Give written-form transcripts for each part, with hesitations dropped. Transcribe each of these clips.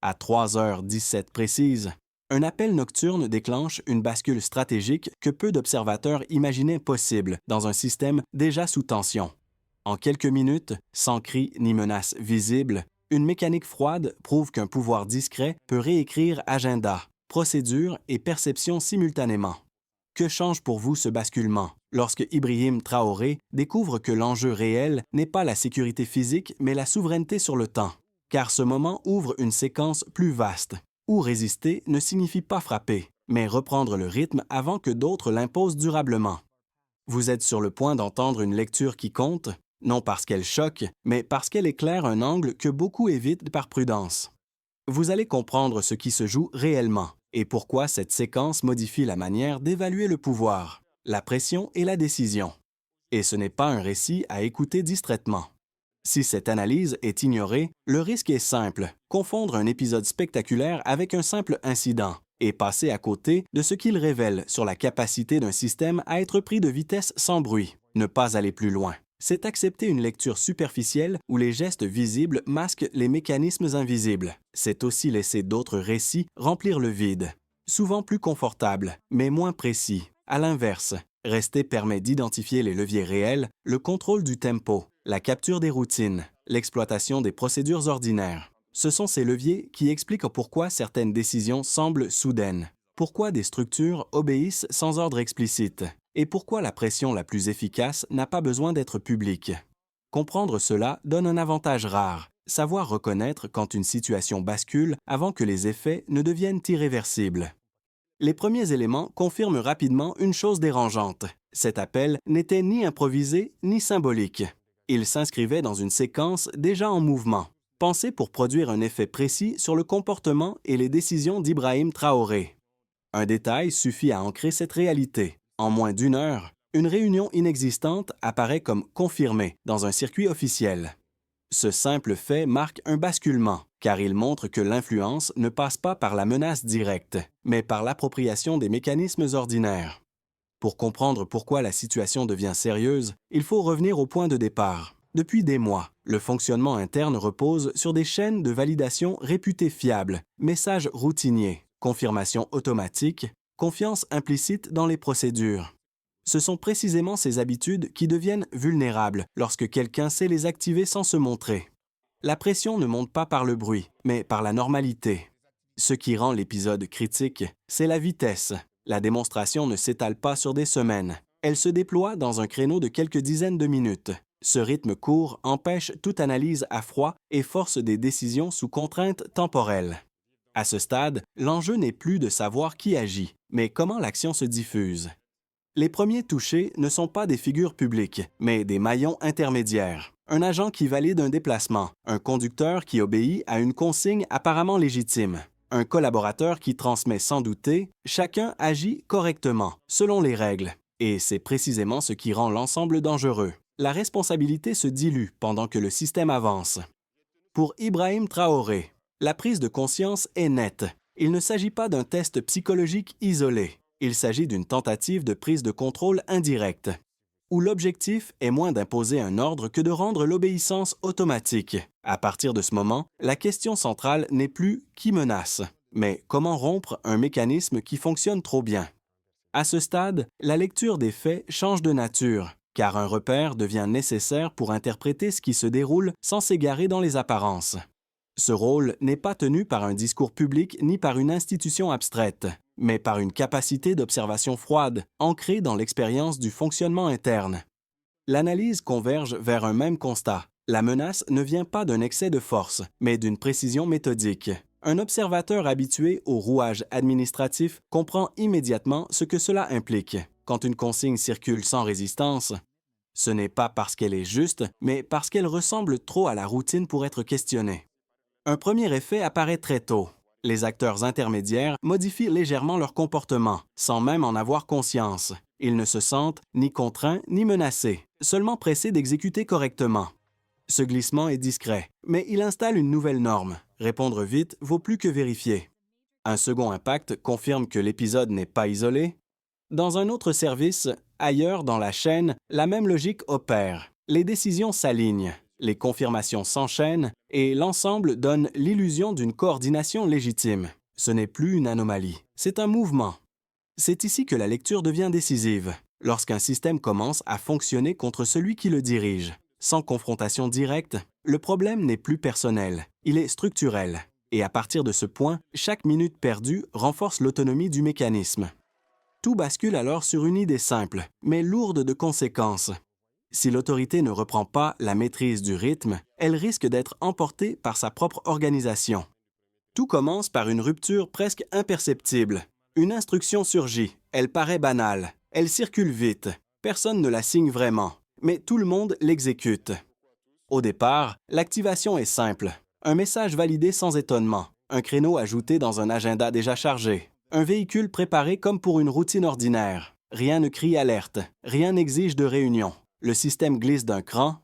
À 3h17 précises, un appel nocturne déclenche une bascule stratégique que peu d'observateurs imaginaient possible dans un système déjà sous tension. En quelques minutes, sans cri ni menace visible, une mécanique froide prouve qu'un pouvoir discret peut réécrire agenda, procédure et perception simultanément. Que change pour vous ce basculement lorsque Ibrahim Traoré découvre que l'enjeu réel n'est pas la sécurité physique mais la souveraineté sur le temps? Car ce moment ouvre une séquence plus vaste, où résister ne signifie pas frapper, mais reprendre le rythme avant que d'autres l'imposent durablement. Vous êtes sur le point d'entendre une lecture qui compte, non parce qu'elle choque, mais parce qu'elle éclaire un angle que beaucoup évitent par prudence. Vous allez comprendre ce qui se joue réellement et pourquoi cette séquence modifie la manière d'évaluer le pouvoir, la pression et la décision. Et ce n'est pas un récit à écouter distraitement. Si cette analyse est ignorée, le risque est simple, confondre un épisode spectaculaire avec un simple incident et passer à côté de ce qu'il révèle sur la capacité d'un système à être pris de vitesse sans bruit. Ne pas aller plus loin, c'est accepter une lecture superficielle où les gestes visibles masquent les mécanismes invisibles. C'est aussi laisser d'autres récits remplir le vide, souvent plus confortables, mais moins précis. À l'inverse, rester permet d'identifier les leviers réels, le contrôle du tempo, la capture des routines, l'exploitation des procédures ordinaires. Ce sont ces leviers qui expliquent pourquoi certaines décisions semblent soudaines, pourquoi des structures obéissent sans ordre explicite, et pourquoi la pression la plus efficace n'a pas besoin d'être publique. Comprendre cela donne un avantage rare, savoir reconnaître quand une situation bascule avant que les effets ne deviennent irréversibles. Les premiers éléments confirment rapidement une chose dérangeante. Cet appel n'était ni improvisé ni symbolique. Il s'inscrivait dans une séquence déjà en mouvement, pensée pour produire un effet précis sur le comportement et les décisions d'Ibrahim Traoré. Un détail suffit à ancrer cette réalité. En moins d'une heure, une réunion inexistante apparaît comme confirmée dans un circuit officiel. Ce simple fait marque un basculement, car il montre que l'influence ne passe pas par la menace directe, mais par l'appropriation des mécanismes ordinaires. Pour comprendre pourquoi la situation devient sérieuse, il faut revenir au point de départ. Depuis des mois, le fonctionnement interne repose sur des chaînes de validation réputées fiables, messages routiniers, confirmation automatique, confiance implicite dans les procédures. Ce sont précisément ces habitudes qui deviennent vulnérables lorsque quelqu'un sait les activer sans se montrer. La pression ne monte pas par le bruit, mais par la normalité. Ce qui rend l'épisode critique, c'est la vitesse. La démonstration ne s'étale pas sur des semaines. Elle se déploie dans un créneau de quelques dizaines de minutes. Ce rythme court empêche toute analyse à froid et force des décisions sous contrainte temporelle. À ce stade, l'enjeu n'est plus de savoir qui agit, mais comment l'action se diffuse. Les premiers touchés ne sont pas des figures publiques, mais des maillons intermédiaires. Un agent qui valide un déplacement, un conducteur qui obéit à une consigne apparemment légitime, un collaborateur qui transmet sans douter, chacun agit correctement, selon les règles. Et c'est précisément ce qui rend l'ensemble dangereux. La responsabilité se dilue pendant que le système avance. Pour Ibrahim Traoré, la prise de conscience est nette. Il ne s'agit pas d'un test psychologique isolé. Il s'agit d'une tentative de prise de contrôle indirecte, où l'objectif est moins d'imposer un ordre que de rendre l'obéissance automatique. À partir de ce moment, la question centrale n'est plus qui menace, mais comment rompre un mécanisme qui fonctionne trop bien. À ce stade, la lecture des faits change de nature, car un repère devient nécessaire pour interpréter ce qui se déroule sans s'égarer dans les apparences. Ce rôle n'est pas tenu par un discours public ni par une institution abstraite, mais par une capacité d'observation froide, ancrée dans l'expérience du fonctionnement interne. L'analyse converge vers un même constat. La menace ne vient pas d'un excès de force, mais d'une précision méthodique. Un observateur habitué au rouage administratif comprend immédiatement ce que cela implique. Quand une consigne circule sans résistance, ce n'est pas parce qu'elle est juste, mais parce qu'elle ressemble trop à la routine pour être questionnée. Un premier effet apparaît très tôt. Les acteurs intermédiaires modifient légèrement leur comportement, sans même en avoir conscience. Ils ne se sentent ni contraints ni menacés, seulement pressés d'exécuter correctement. Ce glissement est discret, mais il installe une nouvelle norme. Répondre vite vaut plus que vérifier. Un second impact confirme que l'épisode n'est pas isolé. Dans un autre service, ailleurs dans la chaîne, la même logique opère. Les décisions s'alignent. les confirmations s'enchaînent et l'ensemble donne l'illusion d'une coordination légitime. Ce n'est plus une anomalie, c'est un mouvement. C'est ici que la lecture devient décisive, lorsqu'un système commence à fonctionner contre celui qui le dirige. Sans confrontation directe, le problème n'est plus personnel, il est structurel. Et à partir de ce point, chaque minute perdue renforce l'autonomie du mécanisme. Tout bascule alors sur une idée simple, mais lourde de conséquences. Si l'autorité ne reprend pas la maîtrise du rythme, elle risque d'être emportée par sa propre organisation. Tout commence par une rupture presque imperceptible. Une instruction surgit, elle paraît banale, elle circule vite, personne ne la signe vraiment, mais tout le monde l'exécute. Au départ, l'activation est simple. Un message validé sans étonnement, un créneau ajouté dans un agenda déjà chargé, un véhicule préparé comme pour une routine ordinaire. Rien ne crie alerte, rien n'exige de réunion. Le système glisse d'un cran,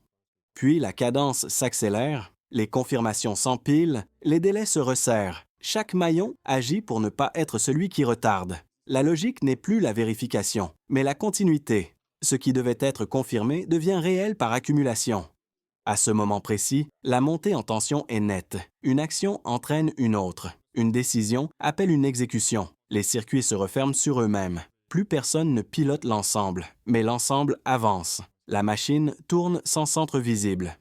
puis la cadence s'accélère, les confirmations s'empilent, les délais se resserrent. Chaque maillon agit pour ne pas être celui qui retarde. La logique n'est plus la vérification, mais la continuité. Ce qui devait être confirmé devient réel par accumulation. À ce moment précis, la montée en tension est nette. Une action entraîne une autre. Une décision appelle une exécution. Les circuits se referment sur eux-mêmes. Plus personne ne pilote l'ensemble, mais l'ensemble avance. La machine tourne sans centre visible.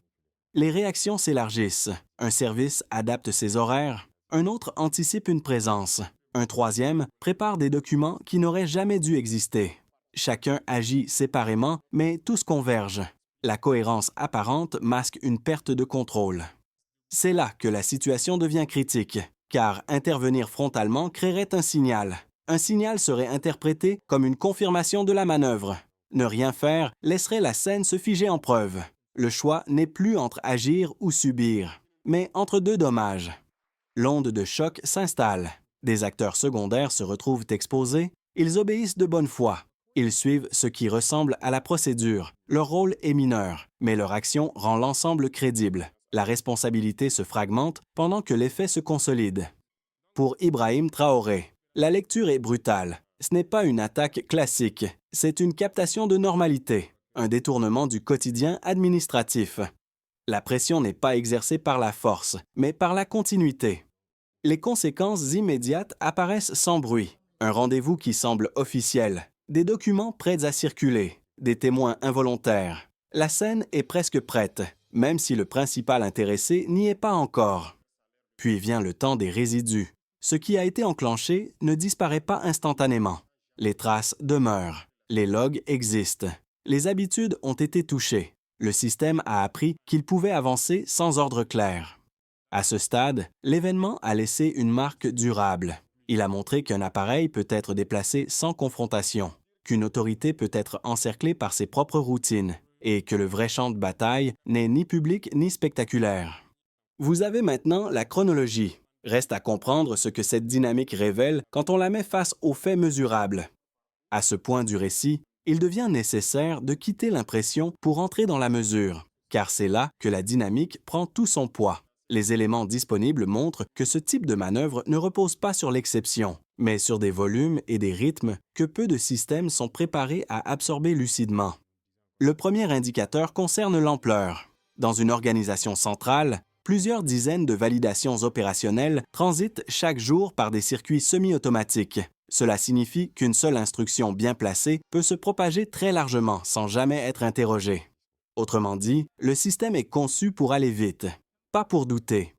Les réactions s'élargissent. Un service adapte ses horaires. Un autre anticipe une présence. Un troisième prépare des documents qui n'auraient jamais dû exister. Chacun agit séparément, mais tous convergent. La cohérence apparente masque une perte de contrôle. C'est là que la situation devient critique, car intervenir frontalement créerait un signal. Un signal serait interprété comme une confirmation de la manœuvre. Ne rien faire laisserait la scène se figer en preuve. Le choix n'est plus entre agir ou subir, mais entre deux dommages. L'onde de choc s'installe. Des acteurs secondaires se retrouvent exposés. Ils obéissent de bonne foi. Ils suivent ce qui ressemble à la procédure. Leur rôle est mineur, mais leur action rend l'ensemble crédible. La responsabilité se fragmente pendant que l'effet se consolide. Pour Ibrahim Traoré, la lecture est brutale. Ce n'est pas une attaque classique, c'est une captation de normalité, un détournement du quotidien administratif. La pression n'est pas exercée par la force, mais par la continuité. Les conséquences immédiates apparaissent sans bruit. Un rendez-vous qui semble officiel, des documents prêts à circuler, des témoins involontaires. La scène est presque prête, même si le principal intéressé n'y est pas encore. Puis vient le temps des résidus. Ce qui a été enclenché ne disparaît pas instantanément. Les traces demeurent. Les logs existent. Les habitudes ont été touchées. Le système a appris qu'il pouvait avancer sans ordre clair. À ce stade, l'événement a laissé une marque durable. Il a montré qu'un appareil peut être déplacé sans confrontation, qu'une autorité peut être encerclée par ses propres routines, et que le vrai champ de bataille n'est ni public ni spectaculaire. Vous avez maintenant la chronologie. Reste à comprendre ce que cette dynamique révèle quand on la met face aux faits mesurables. À ce point du récit, il devient nécessaire de quitter l'impression pour entrer dans la mesure, car c'est là que la dynamique prend tout son poids. Les éléments disponibles montrent que ce type de manœuvre ne repose pas sur l'exception, mais sur des volumes et des rythmes que peu de systèmes sont préparés à absorber lucidement. Le premier indicateur concerne l'ampleur. Dans une organisation centrale, plusieurs dizaines de validations opérationnelles transitent chaque jour par des circuits semi-automatiques. Cela signifie qu'une seule instruction bien placée peut se propager très largement sans jamais être interrogée. Autrement dit, le système est conçu pour aller vite, pas pour douter.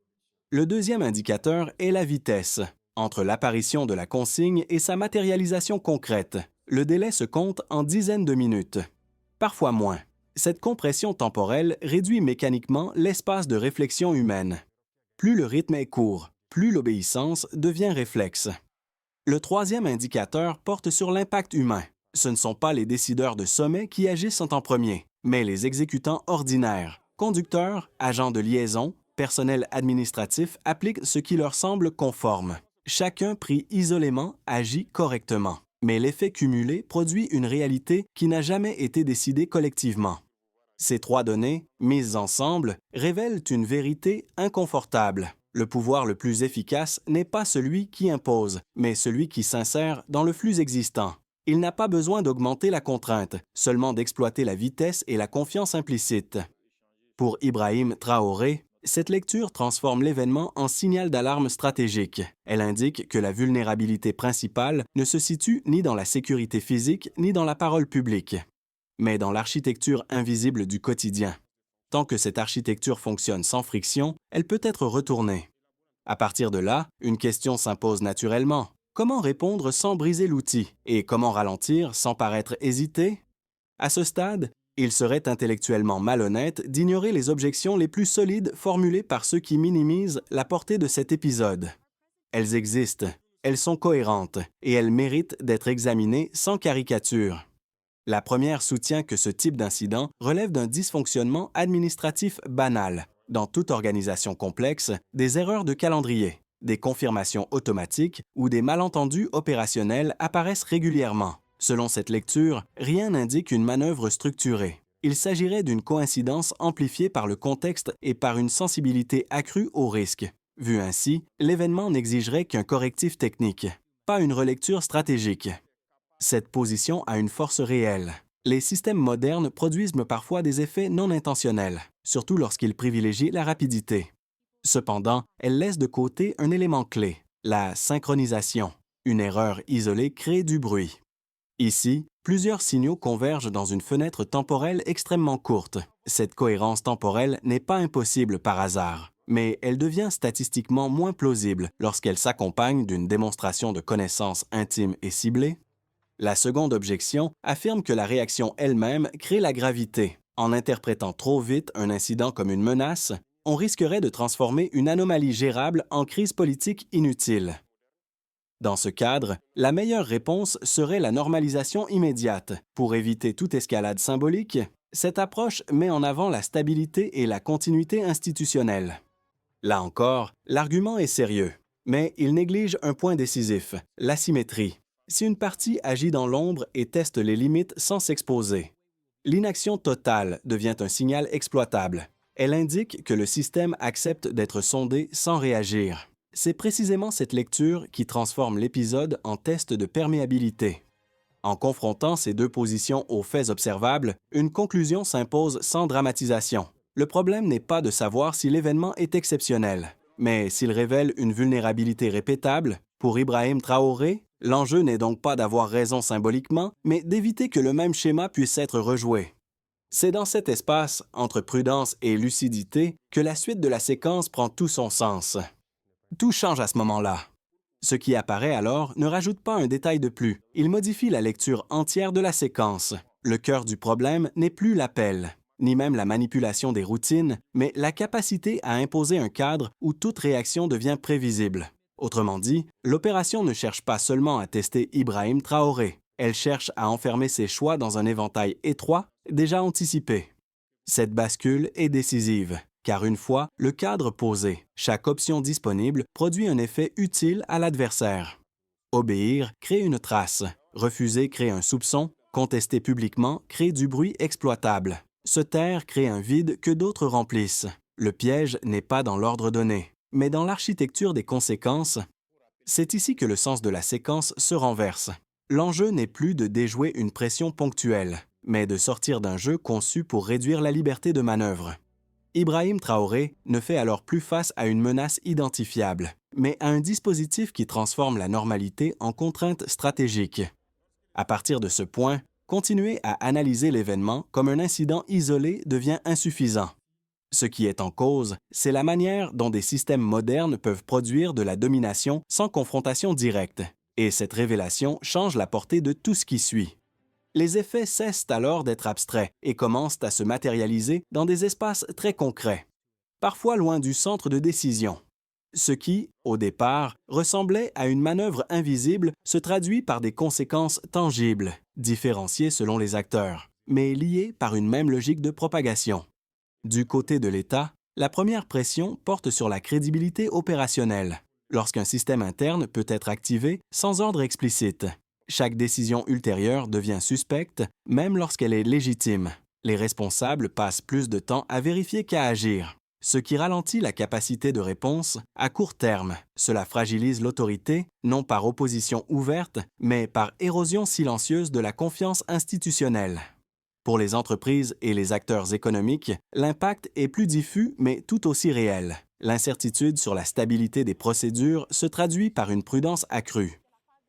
Le deuxième indicateur est la vitesse. Entre l'apparition de la consigne et sa matérialisation concrète, le délai se compte en dizaines de minutes. Parfois moins. Cette compression temporelle réduit mécaniquement l'espace de réflexion humaine. Plus le rythme est court, plus l'obéissance devient réflexe. Le troisième indicateur porte sur l'impact humain. Ce ne sont pas les décideurs de sommet qui agissent en premier, mais les exécutants ordinaires. Conducteurs, agents de liaison, personnel administratif appliquent ce qui leur semble conforme. Chacun pris isolément agit correctement, mais l'effet cumulé produit une réalité qui n'a jamais été décidée collectivement. Ces trois données, mises ensemble, révèlent une vérité inconfortable. Le pouvoir le plus efficace n'est pas celui qui impose, mais celui qui s'insère dans le flux existant. Il n'a pas besoin d'augmenter la contrainte, seulement d'exploiter la vitesse et la confiance implicite. Pour Ibrahim Traoré, cette lecture transforme l'événement en signal d'alarme stratégique. Elle indique que la vulnérabilité principale ne se situe ni dans la sécurité physique ni dans la parole publique, mais dans l'architecture invisible du quotidien. Tant que cette architecture fonctionne sans friction, elle peut être retournée. À partir de là, une question s'impose naturellement. Comment répondre sans briser l'outil? Et comment ralentir sans paraître hésiter? À ce stade, il serait intellectuellement malhonnête d'ignorer les objections les plus solides formulées par ceux qui minimisent la portée de cet épisode. Elles existent, elles sont cohérentes et elles méritent d'être examinées sans caricature. La première soutient que ce type d'incident relève d'un dysfonctionnement administratif banal. Dans toute organisation complexe, des erreurs de calendrier, des confirmations automatiques ou des malentendus opérationnels apparaissent régulièrement. Selon cette lecture, rien n'indique une manœuvre structurée. Il s'agirait d'une coïncidence amplifiée par le contexte et par une sensibilité accrue au risque. Vu ainsi, l'événement n'exigerait qu'un correctif technique, pas une relecture stratégique. Cette position a une force réelle. Les systèmes modernes produisent parfois des effets non intentionnels, surtout lorsqu'ils privilégient la rapidité. Cependant, elle laisse de côté un élément clé, la synchronisation. Une erreur isolée crée du bruit. Ici, plusieurs signaux convergent dans une fenêtre temporelle extrêmement courte. Cette cohérence temporelle n'est pas impossible par hasard, mais elle devient statistiquement moins plausible lorsqu'elle s'accompagne d'une démonstration de connaissances intimes et ciblées. La seconde objection affirme que la réaction elle-même crée la gravité. En interprétant trop vite un incident comme une menace, on risquerait de transformer une anomalie gérable en crise politique inutile. Dans ce cadre, la meilleure réponse serait la normalisation immédiate. Pour éviter toute escalade symbolique, cette approche met en avant la stabilité et la continuité institutionnelle. Là encore, l'argument est sérieux, mais il néglige un point décisif, l'asymétrie. Si une partie agit dans l'ombre et teste les limites sans s'exposer, l'inaction totale devient un signal exploitable. Elle indique que le système accepte d'être sondé sans réagir. C'est précisément cette lecture qui transforme l'épisode en test de perméabilité. En confrontant ces deux positions aux faits observables, une conclusion s'impose sans dramatisation. Le problème n'est pas de savoir si l'événement est exceptionnel, mais s'il révèle une vulnérabilité répétable. Pour Ibrahim Traoré, l'enjeu n'est donc pas d'avoir raison symboliquement, mais d'éviter que le même schéma puisse être rejoué. C'est dans cet espace, entre prudence et lucidité, que la suite de la séquence prend tout son sens. Tout change à ce moment-là. Ce qui apparaît alors ne rajoute pas un détail de plus, il modifie la lecture entière de la séquence. Le cœur du problème n'est plus l'appel, ni même la manipulation des routines, mais la capacité à imposer un cadre où toute réaction devient prévisible. Autrement dit, l'opération ne cherche pas seulement à tester Ibrahim Traoré, elle cherche à enfermer ses choix dans un éventail étroit, déjà anticipé. Cette bascule est décisive, car une fois le cadre posé, chaque option disponible produit un effet utile à l'adversaire. Obéir crée une trace, refuser crée un soupçon, contester publiquement crée du bruit exploitable. Se taire crée un vide que d'autres remplissent. Le piège n'est pas dans l'ordre donné, mais dans l'architecture des conséquences. C'est ici que le sens de la séquence se renverse. L'enjeu n'est plus de déjouer une pression ponctuelle, mais de sortir d'un jeu conçu pour réduire la liberté de manœuvre. Ibrahim Traoré ne fait alors plus face à une menace identifiable, mais à un dispositif qui transforme la normalité en contrainte stratégique. À partir de ce point, continuer à analyser l'événement comme un incident isolé devient insuffisant. Ce qui est en cause, c'est la manière dont des systèmes modernes peuvent produire de la domination sans confrontation directe, et cette révélation change la portée de tout ce qui suit. Les effets cessent alors d'être abstraits et commencent à se matérialiser dans des espaces très concrets, parfois loin du centre de décision. Ce qui, au départ, ressemblait à une manœuvre invisible se traduit par des conséquences tangibles, différenciées selon les acteurs, mais liées par une même logique de propagation. Du côté de l'État, la première pression porte sur la crédibilité opérationnelle, lorsqu'un système interne peut être activé sans ordre explicite. Chaque décision ultérieure devient suspecte, même lorsqu'elle est légitime. Les responsables passent plus de temps à vérifier qu'à agir, ce qui ralentit la capacité de réponse à court terme. Cela fragilise l'autorité, non par opposition ouverte, mais par érosion silencieuse de la confiance institutionnelle. Pour les entreprises et les acteurs économiques, l'impact est plus diffus mais tout aussi réel. L'incertitude sur la stabilité des procédures se traduit par une prudence accrue.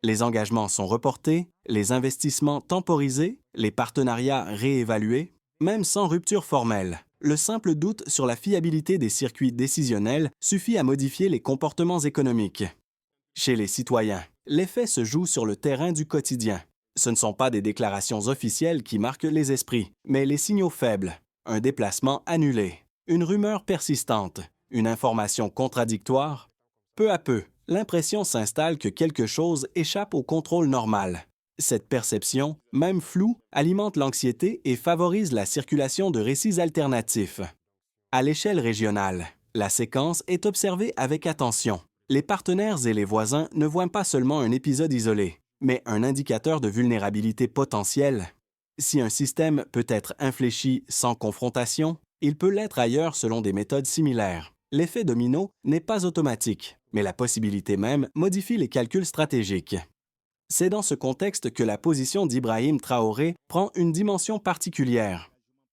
Les engagements sont reportés, les investissements temporisés, les partenariats réévalués, même sans rupture formelle. Le simple doute sur la fiabilité des circuits décisionnels suffit à modifier les comportements économiques. Chez les citoyens, l'effet se joue sur le terrain du quotidien. Ce ne sont pas des déclarations officielles qui marquent les esprits, mais les signaux faibles, un déplacement annulé, une rumeur persistante, une information contradictoire. Peu à peu, l'impression s'installe que quelque chose échappe au contrôle normal. Cette perception, même floue, alimente l'anxiété et favorise la circulation de récits alternatifs. À l'échelle régionale, la séquence est observée avec attention. Les partenaires et les voisins ne voient pas seulement un épisode isolé, mais un indicateur de vulnérabilité potentielle. Si un système peut être infléchi sans confrontation, il peut l'être ailleurs selon des méthodes similaires. L'effet domino n'est pas automatique, mais la possibilité même modifie les calculs stratégiques. C'est dans ce contexte que la position d'Ibrahim Traoré prend une dimension particulière.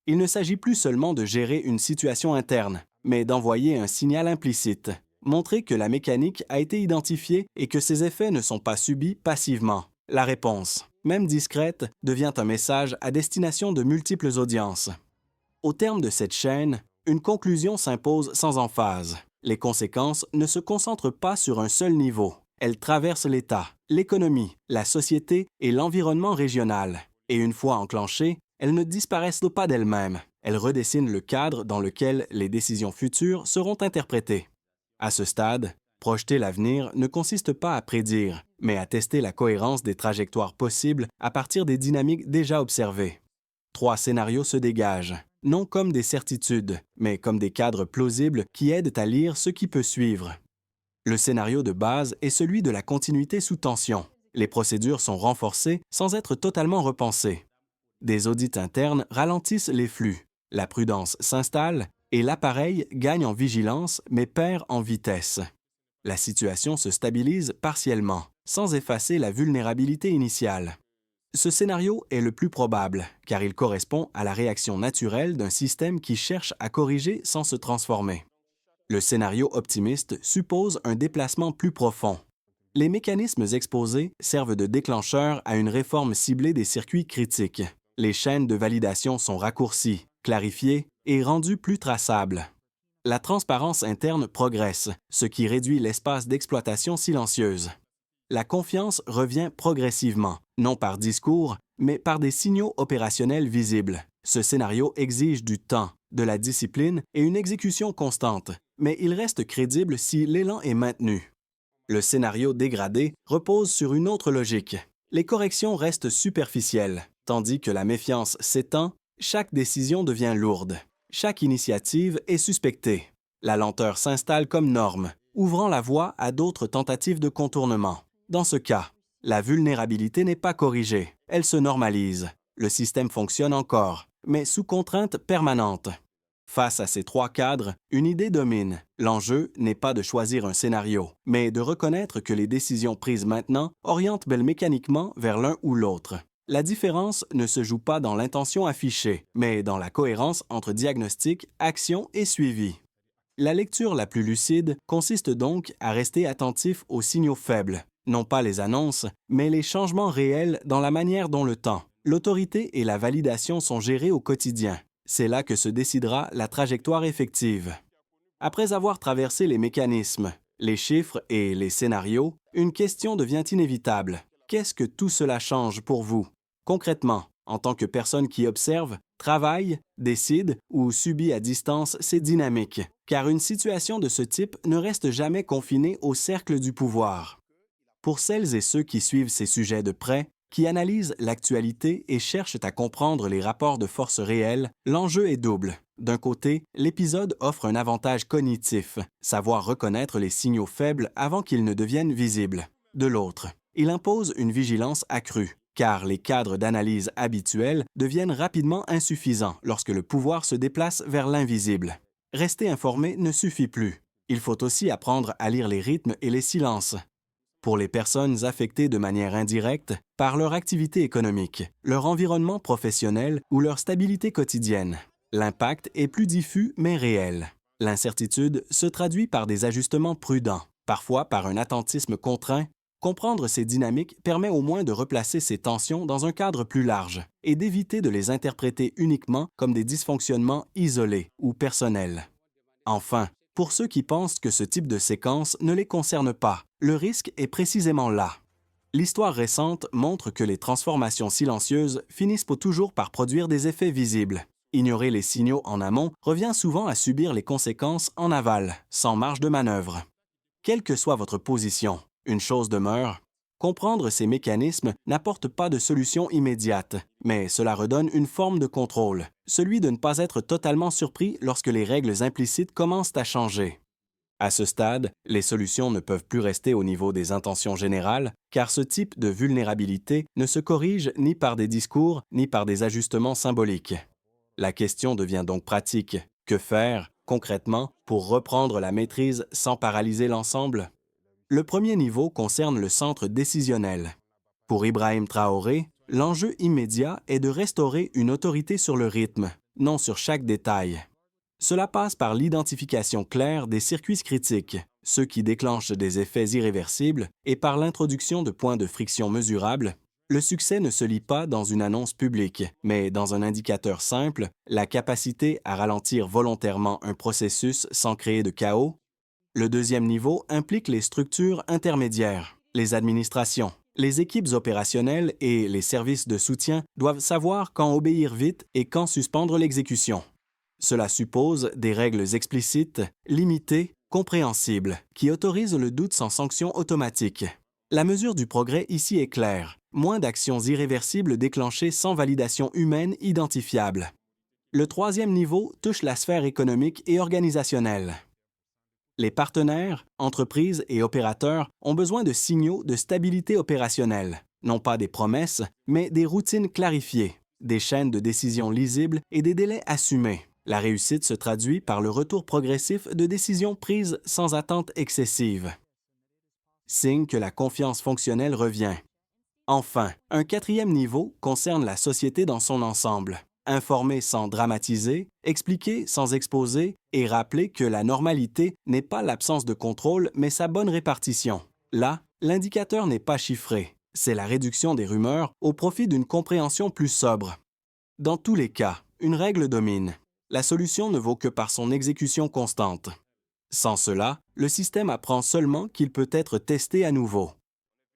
Il ne s'agit plus seulement de gérer une situation interne, mais d'envoyer un signal implicite, montrer que la mécanique a été identifiée et que ses effets ne sont pas subis passivement. La réponse, même discrète, devient un message à destination de multiples audiences. Au terme de cette chaîne, une conclusion s'impose sans emphase. Les conséquences ne se concentrent pas sur un seul niveau. Elles traversent l'État, l'économie, la société et l'environnement régional. Et une fois enclenchées, elles ne disparaissent pas d'elles-mêmes. Elles redessinent le cadre dans lequel les décisions futures seront interprétées. À ce stade, projeter l'avenir ne consiste pas à prédire, mais à tester la cohérence des trajectoires possibles à partir des dynamiques déjà observées. 3 scénarios se dégagent, non comme des certitudes, mais comme des cadres plausibles qui aident à lire ce qui peut suivre. Le scénario de base est celui de la continuité sous tension. Les procédures sont renforcées sans être totalement repensées. Des audits internes ralentissent les flux, la prudence s'installe et l'appareil gagne en vigilance mais perd en vitesse. La situation se stabilise partiellement, sans effacer la vulnérabilité initiale. Ce scénario est le plus probable, car il correspond à la réaction naturelle d'un système qui cherche à corriger sans se transformer. Le scénario optimiste suppose un déplacement plus profond. Les mécanismes exposés servent de déclencheur à une réforme ciblée des circuits critiques. Les chaînes de validation sont raccourcies, clarifiées et rendues plus traçables. La transparence interne progresse, ce qui réduit l'espace d'exploitation silencieuse. La confiance revient progressivement, non par discours, mais par des signaux opérationnels visibles. Ce scénario exige du temps, de la discipline et une exécution constante, mais il reste crédible si l'élan est maintenu. Le scénario dégradé repose sur une autre logique. Les corrections restent superficielles, tandis que la méfiance s'étend, chaque décision devient lourde. Chaque initiative est suspectée. La lenteur s'installe comme norme, ouvrant la voie à d'autres tentatives de contournement. Dans ce cas, la vulnérabilité n'est pas corrigée, elle se normalise. Le système fonctionne encore, mais sous contrainte permanente. Face à ces 3 cadres, une idée domine. L'enjeu n'est pas de choisir un scénario, mais de reconnaître que les décisions prises maintenant orientent mécaniquement vers l'un ou l'autre. La différence ne se joue pas dans l'intention affichée, mais dans la cohérence entre diagnostic, action et suivi. La lecture la plus lucide consiste donc à rester attentif aux signaux faibles, non pas les annonces, mais les changements réels dans la manière dont le temps, l'autorité et la validation sont gérés au quotidien. C'est là que se décidera la trajectoire effective. Après avoir traversé les mécanismes, les chiffres et les scénarios, une question devient inévitable. Qu'est-ce que tout cela change pour vous? Concrètement, en tant que personne qui observe, travaille, décide ou subit à distance ces dynamiques, car une situation de ce type ne reste jamais confinée au cercle du pouvoir. Pour celles et ceux qui suivent ces sujets de près, qui analysent l'actualité et cherchent à comprendre les rapports de force réels, l'enjeu est double. D'un côté, l'épisode offre un avantage cognitif, savoir reconnaître les signaux faibles avant qu'ils ne deviennent visibles. De l'autre, il impose une vigilance accrue, car les cadres d'analyse habituels deviennent rapidement insuffisants lorsque le pouvoir se déplace vers l'invisible. Rester informé ne suffit plus. Il faut aussi apprendre à lire les rythmes et les silences. Pour les personnes affectées de manière indirecte par leur activité économique, leur environnement professionnel ou leur stabilité quotidienne, l'impact est plus diffus mais réel. L'incertitude se traduit par des ajustements prudents, parfois par un attentisme contraint. Comprendre ces dynamiques permet au moins de replacer ces tensions dans un cadre plus large et d'éviter de les interpréter uniquement comme des dysfonctionnements isolés ou personnels. Enfin, pour ceux qui pensent que ce type de séquence ne les concerne pas, le risque est précisément là. L'histoire récente montre que les transformations silencieuses finissent toujours par produire des effets visibles. Ignorer les signaux en amont revient souvent à subir les conséquences en aval, sans marge de manœuvre. Quelle que soit votre position, une chose demeure. Comprendre ces mécanismes n'apporte pas de solution immédiate, mais cela redonne une forme de contrôle, celui de ne pas être totalement surpris lorsque les règles implicites commencent à changer. À ce stade, les solutions ne peuvent plus rester au niveau des intentions générales, car ce type de vulnérabilité ne se corrige ni par des discours ni par des ajustements symboliques. La question devient donc pratique. Que faire, concrètement, pour reprendre la maîtrise sans paralyser l'ensemble? Le premier niveau concerne le centre décisionnel. Pour Ibrahim Traoré, l'enjeu immédiat est de restaurer une autorité sur le rythme, non sur chaque détail. Cela passe par l'identification claire des circuits critiques, ceux qui déclenchent des effets irréversibles, et par l'introduction de points de friction mesurables. Le succès ne se lie pas dans une annonce publique, mais dans un indicateur simple, la capacité à ralentir volontairement un processus sans créer de chaos. Le deuxième niveau implique les structures intermédiaires. Les administrations, les équipes opérationnelles et les services de soutien doivent savoir quand obéir vite et quand suspendre l'exécution. Cela suppose des règles explicites, limitées, compréhensibles, qui autorisent le doute sans sanction automatique. La mesure du progrès ici est claire. Moins d'actions irréversibles déclenchées sans validation humaine identifiable. Le troisième niveau touche la sphère économique et organisationnelle. Les partenaires, entreprises et opérateurs ont besoin de signaux de stabilité opérationnelle, non pas des promesses, mais des routines clarifiées, des chaînes de décision lisibles et des délais assumés. La réussite se traduit par le retour progressif de décisions prises sans attente excessive. Signe que la confiance fonctionnelle revient. Enfin, un quatrième niveau concerne la société dans son ensemble. Informer sans dramatiser, expliquer sans exposer et rappeler que la normalité n'est pas l'absence de contrôle mais sa bonne répartition. Là, l'indicateur n'est pas chiffré. C'est la réduction des rumeurs au profit d'une compréhension plus sobre. Dans tous les cas, une règle domine. La solution ne vaut que par son exécution constante. Sans cela, le système apprend seulement qu'il peut être testé à nouveau.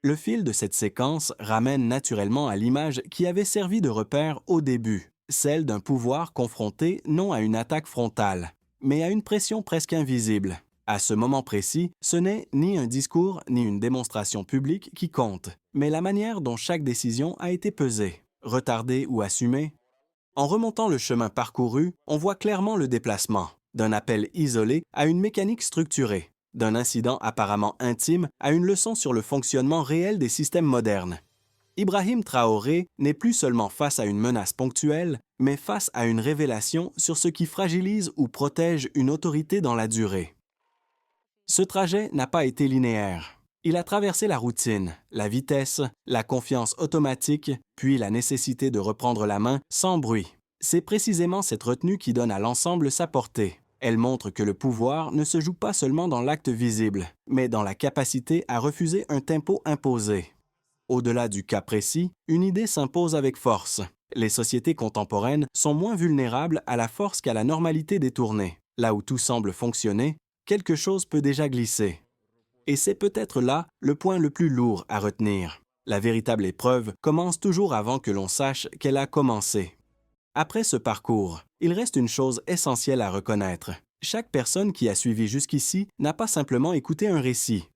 Le fil de cette séquence ramène naturellement à l'image qui avait servi de repère au début, celle d'un pouvoir confronté non à une attaque frontale, mais à une pression presque invisible. À ce moment précis, ce n'est ni un discours ni une démonstration publique qui compte, mais la manière dont chaque décision a été pesée, retardée ou assumée. En remontant le chemin parcouru, on voit clairement le déplacement, d'un appel isolé à une mécanique structurée, d'un incident apparemment intime à une leçon sur le fonctionnement réel des systèmes modernes. Ibrahim Traoré n'est plus seulement face à une menace ponctuelle, mais face à une révélation sur ce qui fragilise ou protège une autorité dans la durée. Ce trajet n'a pas été linéaire. Il a traversé la routine, la vitesse, la confiance automatique, puis la nécessité de reprendre la main sans bruit. C'est précisément cette retenue qui donne à l'ensemble sa portée. Elle montre que le pouvoir ne se joue pas seulement dans l'acte visible, mais dans la capacité à refuser un tempo imposé. Au-delà du cas précis, une idée s'impose avec force. Les sociétés contemporaines sont moins vulnérables à la force qu'à la normalité détournée. Là où tout semble fonctionner, quelque chose peut déjà glisser. Et c'est peut-être là le point le plus lourd à retenir. La véritable épreuve commence toujours avant que l'on sache qu'elle a commencé. Après ce parcours, il reste une chose essentielle à reconnaître. Chaque personne qui a suivi jusqu'ici n'a pas simplement écouté un récit.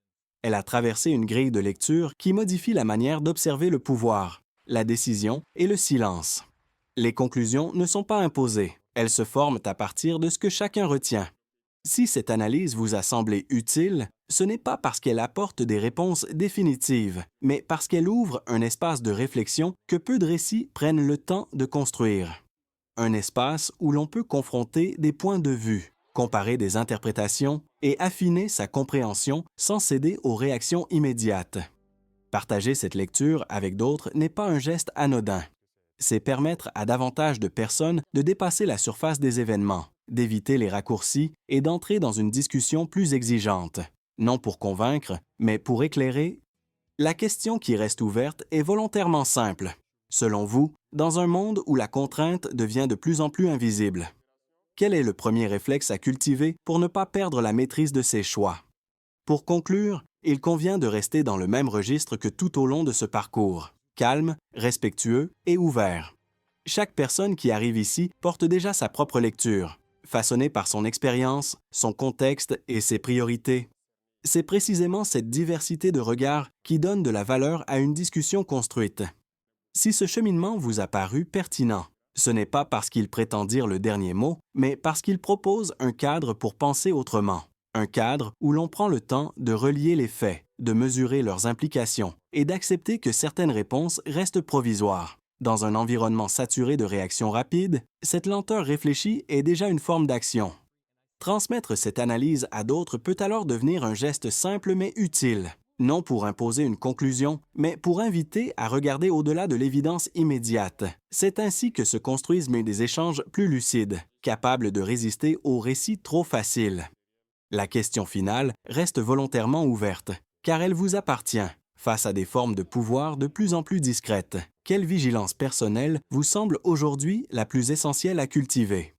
Elle a traversé une grille de lecture qui modifie la manière d'observer le pouvoir, la décision et le silence. Les conclusions ne sont pas imposées. Elles se forment à partir de ce que chacun retient. Si cette analyse vous a semblé utile, ce n'est pas parce qu'elle apporte des réponses définitives, mais parce qu'elle ouvre un espace de réflexion que peu de récits prennent le temps de construire. Un espace où l'on peut confronter des points de vue, comparer des interprétations et affiner sa compréhension sans céder aux réactions immédiates. Partager cette lecture avec d'autres n'est pas un geste anodin. C'est permettre à davantage de personnes de dépasser la surface des événements, d'éviter les raccourcis et d'entrer dans une discussion plus exigeante, non pour convaincre, mais pour éclairer. La question qui reste ouverte est volontairement simple. Selon vous, dans un monde où la contrainte devient de plus en plus invisible, quel est le premier réflexe à cultiver pour ne pas perdre la maîtrise de ses choix? Pour conclure, il convient de rester dans le même registre que tout au long de ce parcours, calme, respectueux et ouvert. Chaque personne qui arrive ici porte déjà sa propre lecture, façonnée par son expérience, son contexte et ses priorités. C'est précisément cette diversité de regards qui donne de la valeur à une discussion construite. Si ce cheminement vous a paru pertinent, ce n'est pas parce qu'il prétend dire le dernier mot, mais parce qu'il propose un cadre pour penser autrement. Un cadre où l'on prend le temps de relier les faits, de mesurer leurs implications et d'accepter que certaines réponses restent provisoires. Dans un environnement saturé de réactions rapides, cette lenteur réfléchie est déjà une forme d'action. Transmettre cette analyse à d'autres peut alors devenir un geste simple mais utile, non pour imposer une conclusion, mais pour inviter à regarder au-delà de l'évidence immédiate. C'est ainsi que se construisent des échanges plus lucides, capables de résister aux récits trop faciles. La question finale reste volontairement ouverte, car elle vous appartient. Face à des formes de pouvoir de plus en plus discrètes, quelle vigilance personnelle vous semble aujourd'hui la plus essentielle à cultiver?